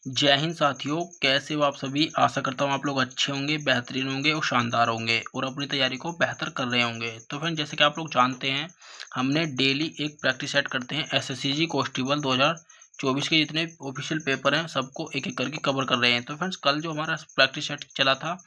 जय हिंद साथियों, कैसे हो आप सभी। आशा करता हूँ आप लोग अच्छे होंगे, बेहतरीन होंगे और शानदार होंगे और अपनी तैयारी को बेहतर कर रहे होंगे। तो फ्रेंड, जैसे कि आप लोग जानते हैं, हमने डेली एक प्रैक्टिस सेट करते हैं। एसएससीजी कॉन्स्टेबल 2024 के जितने ऑफिशियल पेपर हैं सबको एक एक करके कवर कर रहे हैं। तो फ्रेंड्स, कल जो हमारा प्रैक्टिस सेट चला था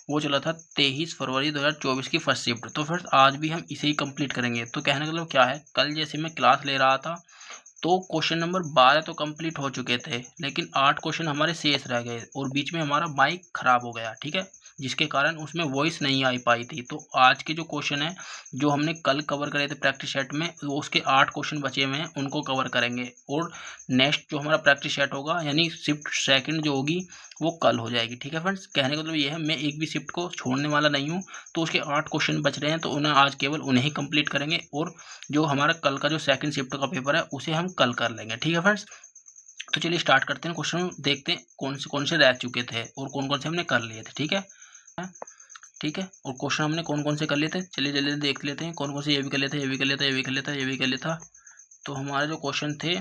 वो चला था 23 फरवरी 2024 की फर्स्ट शिफ्ट। तो फ्रेंड्स, आज भी हम इसे ही कंप्लीट करेंगे। तो कहने का मतलब क्या है, कल जैसे मैं क्लास ले रहा था तो क्वेश्चन नंबर 12 तो कंप्लीट हो चुके थे, लेकिन 8 क्वेश्चन हमारे शेष रह गए और बीच में हमारा माइक खराब हो गया, ठीक है, जिसके कारण उसमें वॉइस नहीं आ पाई थी। तो आज के जो क्वेश्चन है जो हमने कल कवर करे थे प्रैक्टिस सेट में, वो उसके 8 क्वेश्चन बचे हुए हैं, उनको कवर करेंगे। और नेक्स्ट जो हमारा प्रैक्टिस सेट होगा यानी शिफ्ट सेकंड जो होगी वो कल हो जाएगी, ठीक है फ्रेंड्स। कहने का मतलब ये है, मैं एक भी शिफ्ट को छोड़ने वाला नहीं हूँ। तो उसके 8 क्वेश्चन बच रहे हैं तो उन्हें आज केवल उन्हें ही कंप्लीट करेंगे और जो हमारा कल का जो सेकंड शिफ्ट का पेपर है उसे हम कल कर लेंगे, ठीक है फ्रेंड्स। तो चलिए स्टार्ट करते हैं। क्वेश्चन देखते हैं कौन से रह चुके थे और कौन से हमने कर लिए थे, ठीक है। ठीक है, और क्वेश्चन हमने कौन से कर लिए थे, चलिए जल्दी देख लेते हैं। कौन से, ये भी कर लेते, ये भी कर लेता, ये भी कर लेता, ये भी कर लेता। तो हमारे जो क्वेश्चन थे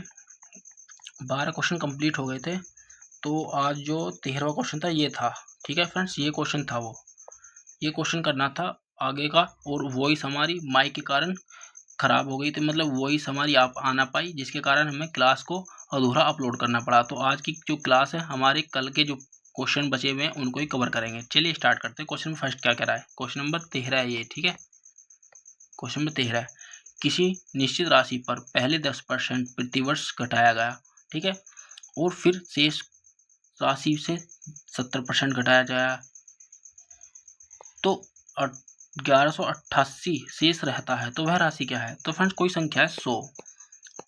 12 क्वेश्चन कंप्लीट हो गए थे। तो आज जो 13वां क्वेश्चन था ये था, ठीक है फ्रेंड्स, ये क्वेश्चन था वो, ये क्वेश्चन करना था आगे का। और वॉइस हमारी माइक के कारण खराब हो गई थी, मतलब वॉइस हमारी आप आ ना पाई, जिसके कारण हमें क्लास को अधूरा अपलोड करना पड़ा। तो आज की जो क्लास है हमारे कल के जो क्वेश्चन बचे हुए हैं उनको ही कवर करेंगे। चलिए स्टार्ट करते हैं। क्वेश्चन में फर्स्ट क्या कह रहा है, क्वेश्चन नंबर 13 है ये, ठीक है। क्वेश्चन नंबर 13 है, किसी निश्चित राशि पर पहले 10% प्रतिवर्ष घटाया गया, ठीक है, और फिर शेष राशि से 70% घटाया जाए तो 1188 शेष रहता है। तो वह राशि क्या है। तो फ्रेंड्स, कोई संख्या है 100,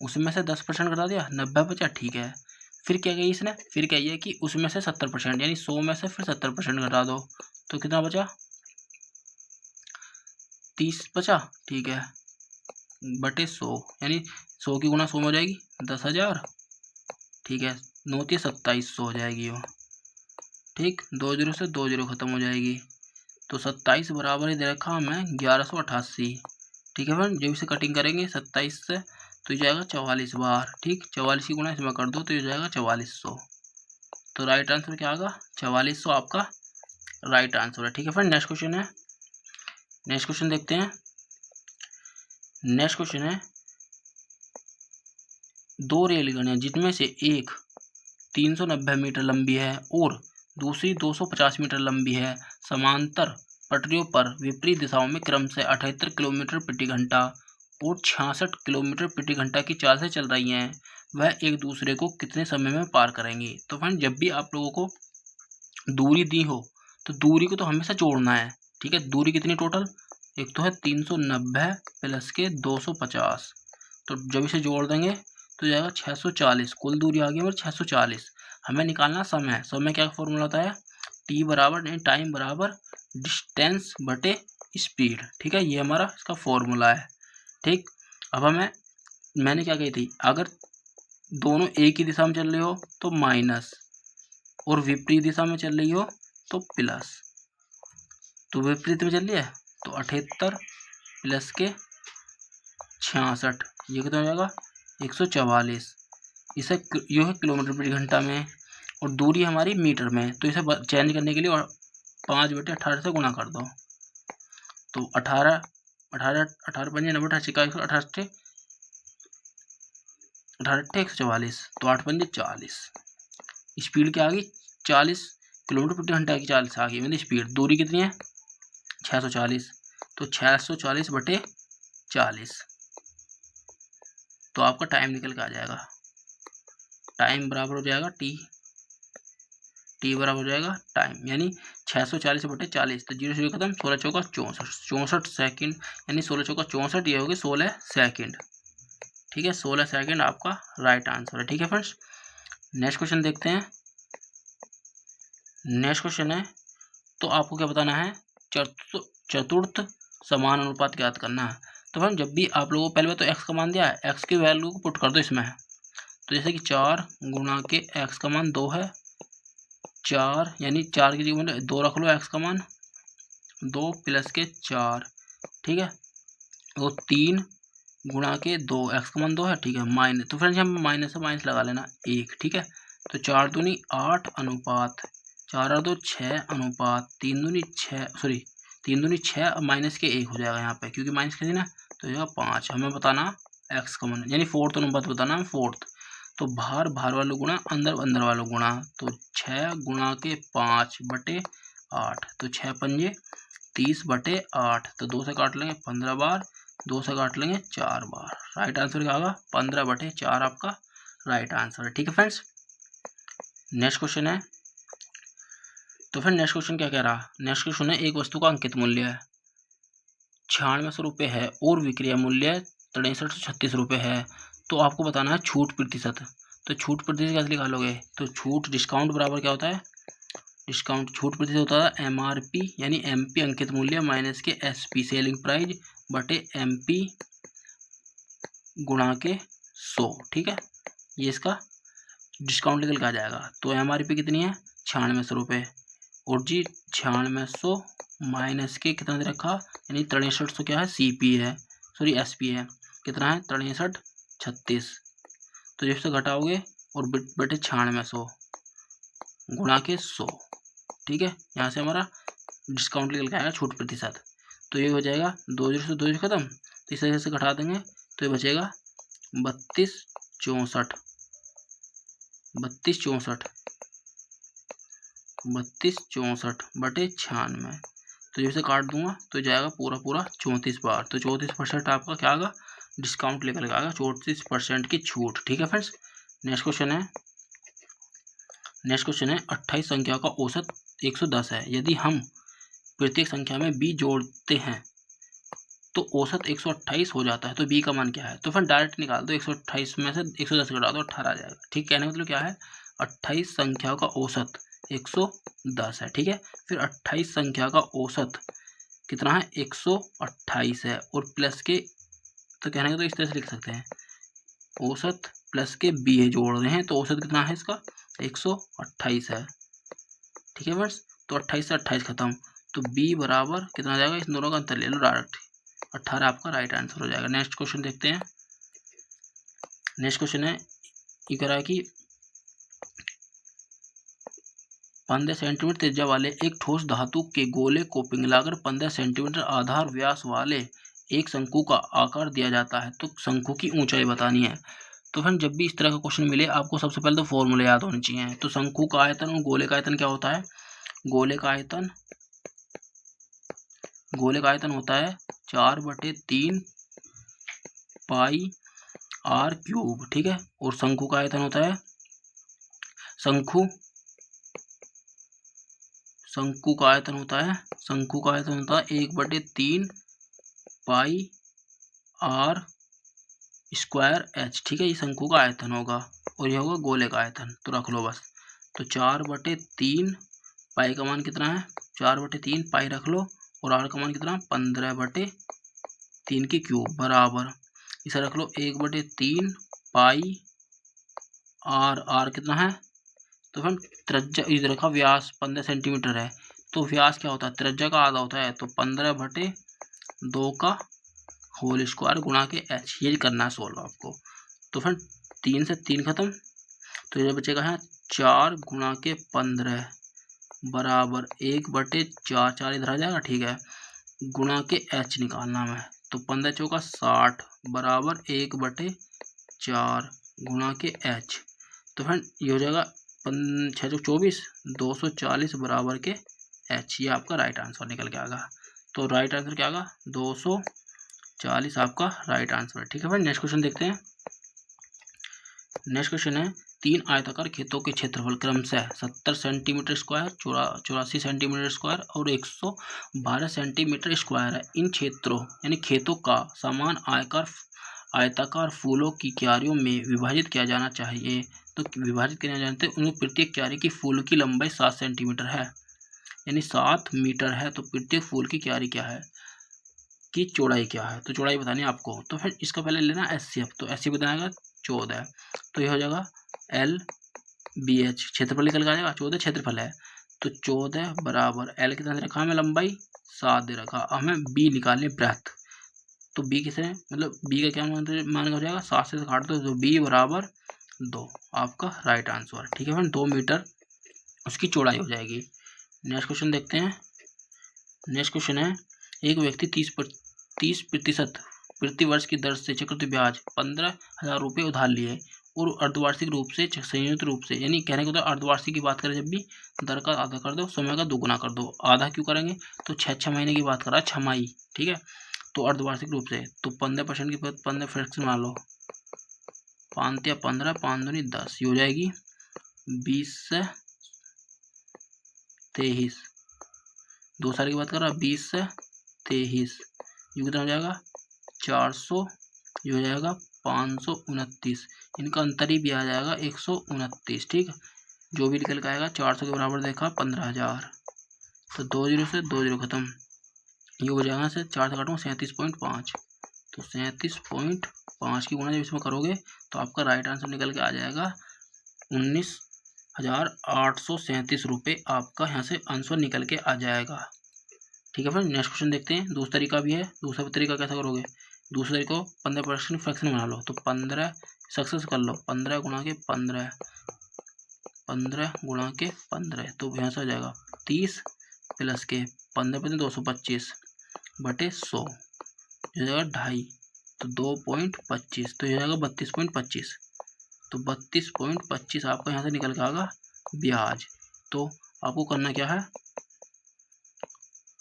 उसमें से 10% घटा दिया, 90 बचा, ठीक है। फिर क्या कही इसने, फिर कही है कि उसमें से 70% यानी 100 में से फिर 70% घटा दो, तो कितना बचा, 30 बचा, ठीक है, बटे 100 यानी 100 की गुना 100 में हो जाएगी 10,000, ठीक है, 9 × 2700 हो जाएगी वो, ठीक, 2 जीरो से 2 जीरो खत्म हो जाएगी। तो 27 बराबर ही दे रखा हमें 1188, ठीक है फ्रेंड। जब इसे कटिंग करेंगे 27 से तो ये जाएगा 44 बार, ठीक, 44 की गुणा इसमें कर दो तो ये जाएगा 4400। तो राइट आंसर क्या आएगा, 4400 आपका राइट आंसर है, ठीक है फ्रेंड। नेक्स्ट क्वेश्चन है, नेक्स्ट क्वेश्चन देखते हैं। नेक्स्ट क्वेश्चन है, दो रेलगाड़ियां जिनमें से एक 390 मीटर लंबी है और दूसरी 250 मीटर लंबी है, समांतर पटरियों पर विपरीत दिशाओं में क्रम से 78 किलोमीटर प्रति घंटा और 66 किलोमीटर प्रति घंटा की चाल से चल रही हैं, वह एक दूसरे को कितने समय में पार करेंगी। तो फ्रेंड, जब भी आप लोगों को दूरी दी हो तो दूरी को तो हमेशा जोड़ना है, ठीक है। दूरी कितनी टोटल, एक तो है 390 प्लस के 250, तो जब इसे जोड़ देंगे तो जाएगा 640, कुल दूरी आ गई हमारी 640। हमें निकालना समय, समय क्या फॉर्मूला होता है, टी बराबर नहीं टाइम बराबर डिस्टेंस बटे स्पीड, ठीक है, ये हमारा इसका फॉर्मूला है, ठीक। अब मैंने क्या कही थी, अगर दोनों एक ही दिशा में चल रही हो तो माइनस और विपरीत दिशा में चल रही हो तो प्लस। तो विपरीत में चल रही है तो 78 प्लस के 66, ये कितना हो जाएगा 144। इसे यो है किलोमीटर प्रति घंटा में और दूरी हमारी मीटर में, तो इसे चेंज करने के लिए और 5/18 से गुणा कर दो। तो 18 18 18 पंजे 90 88 का 18 18 144, तो 8 पंजे 40। स्पीड क्या आ गई 40 किलोमीटर प्रति घंटा की 40 आ गई, मतलब स्पीड। दूरी कितनी है 640, तो 640 बटे 40, तो आपका टाइम निकल के आ जाएगा। टाइम बराबर हो जाएगा टी बराबर हो जाएगा टाइम यानी 640 बटे 40, तो 0 से खत्म, 16 चौका 64 सेकंड, यानी 16 चौका 64, ये हो गए 16 सेकंड, ठीक है। 16 सेकंड आपका राइट आंसर है, ठीक है फ्रेंड्स। नेक्स्ट क्वेश्चन देखते हैं। नेक्स्ट क्वेश्चन है, तो आपको क्या बताना है, चतुर्थ समान अनुपात ज्ञात करना है। तो फ्रेंड, जब भी आप लोगों को पहले तो एक्स का मान दिया है, एक्स की वैल्यू को पुट कर दो इसमें। तो जैसे कि 4 गुणा के एक्स का मान 2 है, 4 यानी 4 की जगह 2 रख लो, एक्स का मान 2 प्लस के 4, ठीक है। तो 3 गुणा के 2, एक्स का मान 2 है, ठीक है, माइनस, तो फ्रेंड्स हम माइनस से माइनस लगा लेना 1, ठीक है। तो 4 दूनी 8 अनुपात 4 और 2 6 अनुपात 3 दूनी 6 सॉरी 3 दूनी 6 माइनस के 1 हो जाएगा यहाँ पे, क्योंकि माइनस के ना तो हो जाएगा 5। हमें बताना एक्स कॉमन यानी फोर्थ अनुपात बताना है फोर्थ। तो बाहर बाहर वालों गुणा अंदर अंदर वालों गुणा, तो 6 गुणा के 5 बटे 8, तो 6 पंजे 30 बटे 8, तो 2 से काट लेंगे 15 बार, 2 से काट लेंगे 4 बार। राइट आंसर क्या होगा 15 बटे 4 आपका राइट आंसर है। ठीक है फ्रेंड्स, नेक्स्ट क्वेश्चन है। तो फिर नेक्स्ट क्वेश्चन क्या कह रहा, नेक्स्ट क्वेश्चन है एक वस्तु का अंकित मूल्य है 9600 रुपये है और विक्रय मूल्य 6336 रुपये है, तो आपको बताना है छूट प्रतिशत। तो छूट प्रतिशत कैसे निकालोगे, तो छूट डिस्काउंट बराबर क्या होता है, डिस्काउंट छूट प्रतिशत होता है MRP यानी MP अंकित मूल्य माइनस के SP सेलिंग प्राइस बटे MP गुणा के 100। ठीक है, ये इसका डिस्काउंट निकल के आ जाएगा। तो MRP कितनी है 9600 रुपये, और जी 9600 माइनस के कितना दे रखा यानी 6300 क्या है CP है सॉरी SP है, कितना है 6336। तो जब से घटाओगे और बटे 9600 गुणा के 100। ठीक है, यहाँ से हमारा डिस्काउंट निकल के आएगा छूट प्रतिशत। तो ये हो जाएगा 2 जीरो से 2 जीरो खत्म, तो इस तरह से घटा देंगे तो ये बचेगा 3264 बटे 96। तो जैसे काट दूंगा तो जाएगा पूरा पूरा 34 बार, तो 34% आपका क्या आएगा डिस्काउंट लेकर के आएगा, 34% की छूट। ठीक है फ्रेंड्स, नेक्स्ट क्वेश्चन है। नेक्स्ट क्वेश्चन है 28 संख्या का औसत 110 है, यदि हम प्रत्येक संख्या में b जोड़ते हैं तो औसत 128 हो जाता है, तो b का मान क्या है। तो फिर डायरेक्ट निकाल दो, 128 में से 110 घटा दो 18 आ जाएगा। ठीक, कहने का मतलब क्या है 28 संख्या का औसत 110 है। ठीक है, फिर 28 संख्या का औसत कितना है 128 है और प्लस के, तो कहने का तो इस तरह से लिख सकते हैं औसत प्लस के b है जोड़ रहे हैं, तो औसत कितना है इसका 128 है। ठीक है फ्रेंड्स, तो 28 से 28 खत्म, तो b बराबर कितना आ जाएगा, इस दोनों का अंतर ले लो डायरेक्ट 18 आपका राइट आंसर हो जाएगा। नेक्स्ट क्वेश्चन देखते हैं। नेक्स्ट क्वेश्चन है ये कह रहा है कि 15 सेंटीमीटर त्रिज्या वाले एक ठोस धातु के गोले को पिघलाकर 15 सेंटीमीटर आधार व्यास वाले एक शंकु का आकार दिया जाता है, तो शंकु की ऊंचाई बतानी है। तो फ्रेंड जब भी इस तरह का क्वेश्चन मिले आपको सबसे पहले तो फॉर्मूले याद होने चाहिए। तो शंकु का आयतन और गोले का आयतन क्या होता है, गोले का आयतन होता है 4/3 पाई r क्यूब। ठीक है, और शंकु का आयतन होता है शंकु का आयतन होता है 1/3 पाई r स्क्वायर h। ठीक है, ये शंकु का आयतन होगा और ये होगा गोले का आयतन, तो रख लो बस। तो 4/3 पाई का मान कितना है 4/3 पाई रख लो, और r का मान कितना 15/3 की क्यूब बराबर इसे रख लो 1/3 पाई r कितना है, तो फिर त्रिज्या इधर का व्यास 15 सेंटीमीटर है, तो व्यास क्या होता है त्रिज्या का आधा होता है, तो 15/2 का होल स्क्वायर गुणा के h, ये करना है सोल्व आपको। तो फिर 3 से 3 खत्म, तो ये बचेगा है 4 गुणा के 15 बराबर 1/4, 4 इधर आ जाएगा। ठीक है, गुणा के h निकालना है, तो 15 चौका 60 बराबर 1/4 गुणा के h। तो फिर ये हो जाएगा 6 चौक 24, 240 बराबर के h, ये आपका राइट आंसर निकल के आएगा। तो राइट आंसर क्या आएगा 240 आपका राइट आंसर है। ठीक है भाई, नेक्स्ट क्वेश्चन देखते हैं। नेक्स्ट क्वेश्चन है 3 आयताकार खेतों के क्षेत्रफल क्रमशः 70 सेंटीमीटर स्क्वायर, 84 सेंटीमीटर स्क्वायर और 112 सेंटीमीटर स्क्वायर है। इन क्षेत्रों यानी खेतों का समान आयताकार फूलों की क्यारियों में विभाजित किया जाना चाहिए। तो विभाजित किया जानते हैं उनमें प्रत्येक क्यारी की फूल की लंबाई 7 सेंटीमीटर है यानी 7 मीटर है, तो प्रत्येक फूल की क्यारी क्या है की चौड़ाई क्या है, तो चौड़ाई बतानी है आपको। तो फिर इसका पहले लेना SCF, तो SCF बताएगा 14, तो ये हो जाएगा LBH, क्षेत्रफल निकल के आ जाएगा 14 क्षेत्रफल है, तो 14 बराबर L कितना दे रखा हमें लंबाई 7 दे रखा, हमें B निकालने ब्रेथ, तो B किसे मतलब B का क्या मान हो जाएगा 7 से काट दो, तो B बराबर 2 आपका राइट आंसर। ठीक है फ्रेंड, 2 मीटर उसकी चौड़ाई हो जाएगी। नेक्स्ट क्वेश्चन देखते हैं। नेक्स्ट क्वेश्चन है, एक व्यक्ति 30% प्रति वर्ष की दर से चक्रवृद्धि ब्याज 15,000 रुपये उधार लिए और अर्धवार्षिक रूप से संयुक्त रूप से, यानी कहने को तो अर्धवार्षिक की बात करें जब भी दर का आधा कर दो, समय का दोगुना कर दो। आधा क्यों करेंगे, तो 6 महीने की बात कर रहा है, छमाही। ठीक है, तो अर्धवार्षिक रूप से तो 15% की 15 फ्रैक्शन मान लो, 5 या 15, 5 दूनी 10, ये हो जाएगी 20 से 23। 2 साल की बात कर रहा, 20 से 23, ये कितना हो जाएगा 400, ये हो जाएगा 529। इनका अंतर ही भी आ जाएगा 129। ठीक है, जो भी निकल के आएगा 400 के बराबर देखा 15,000, तो 2 जीरो से 2 जीरो खत्म, ये हो जाएगा से 4 से काटूंगा 37.5, तो 37.5 की गुणा जब इसमें करोगे तो आपका राइट आंसर निकल के आ जाएगा 19,837 रुपये। आपका यहाँ से आंसर निकल के आ जाएगा। ठीक है फ्रेंड, नेक्स्ट क्वेश्चन देखते हैं। दूसरा तरीका भी है। दूसरा तरीका कैसा करोगे, दूसरे तरीके को 15% फ्रैक्शन बना लो, तो 15 सक्सेस कर लो, 15 गुणा के 15, 15 गुणा के 15, तो यहाँ से हो जाएगा 30 प्लस के 15 पे 225 बटे 100, हो जाएगा 2.5, तो 2.25, तो हो जाएगा 32.25, तो 32.25 आपका यहाँ से निकल के आएगा ब्याज। तो आपको करना क्या है,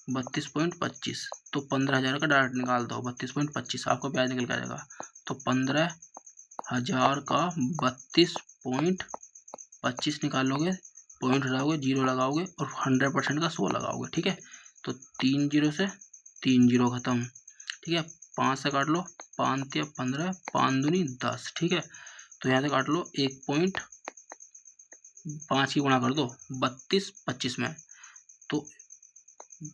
32.25, तो 15,000 का डायरेक्ट निकाल दो, 32.25 आपका ब्याज निकल के आ जाएगा। तो 15,000 का 32.25 निकाल लोगे, पॉइंट हटाओगे, जीरो लगाओगे और 100% का 100 लगाओगे। ठीक है, तो 3 जीरो से 3 जीरो खत्म। ठीक है, 5 से काट लो, 5 या 15, 5 दूनी 10। ठीक है, तो यहाँ से काट लो 1.5 की गुणा कर दो 32.25 में, तो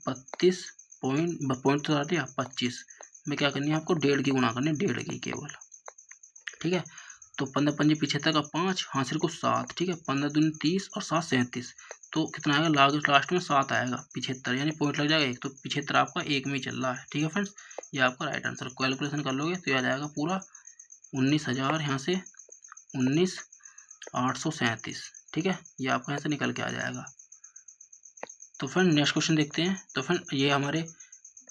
32 पॉइंट तो आती है 25 में, क्या करनी है आपको 1.5 की गुणा करनी है, 1.5 की केवल। ठीक है, तो 15 पंजे 75 का 5, हासिल को 7। ठीक है, 15 दूनी 30 और 7 37, तो कितना आएगा, लास्ट में 7 आएगा, 75, यानी पॉइंट लग जाएगा 1, तो 75 आपका 1 में ही चल रहा है। ठीक है फ्रेंड्स, ये आपका राइट आंसर। कैलकुलेशन कर लोगे तो यह आ जाएगा पूरा 19,000, यहाँ से 19,837। ठीक है, ये आपका यहाँ से निकल के आ जाएगा। तो फ्रेंड नेक्स्ट क्वेश्चन देखते हैं। तो फ्रेंड ये हमारे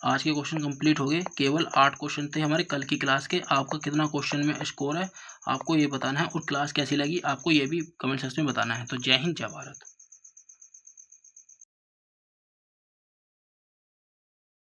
आज के क्वेश्चन कंप्लीट हो गए। केवल 8 क्वेश्चन थे हमारे कल की क्लास के। आपका कितना क्वेश्चन में स्कोर है आपको ये बताना है, और क्लास कैसी लगी आपको ये भी कमेंट सेक्शन में बताना है। तो जय हिंद, जय भारत।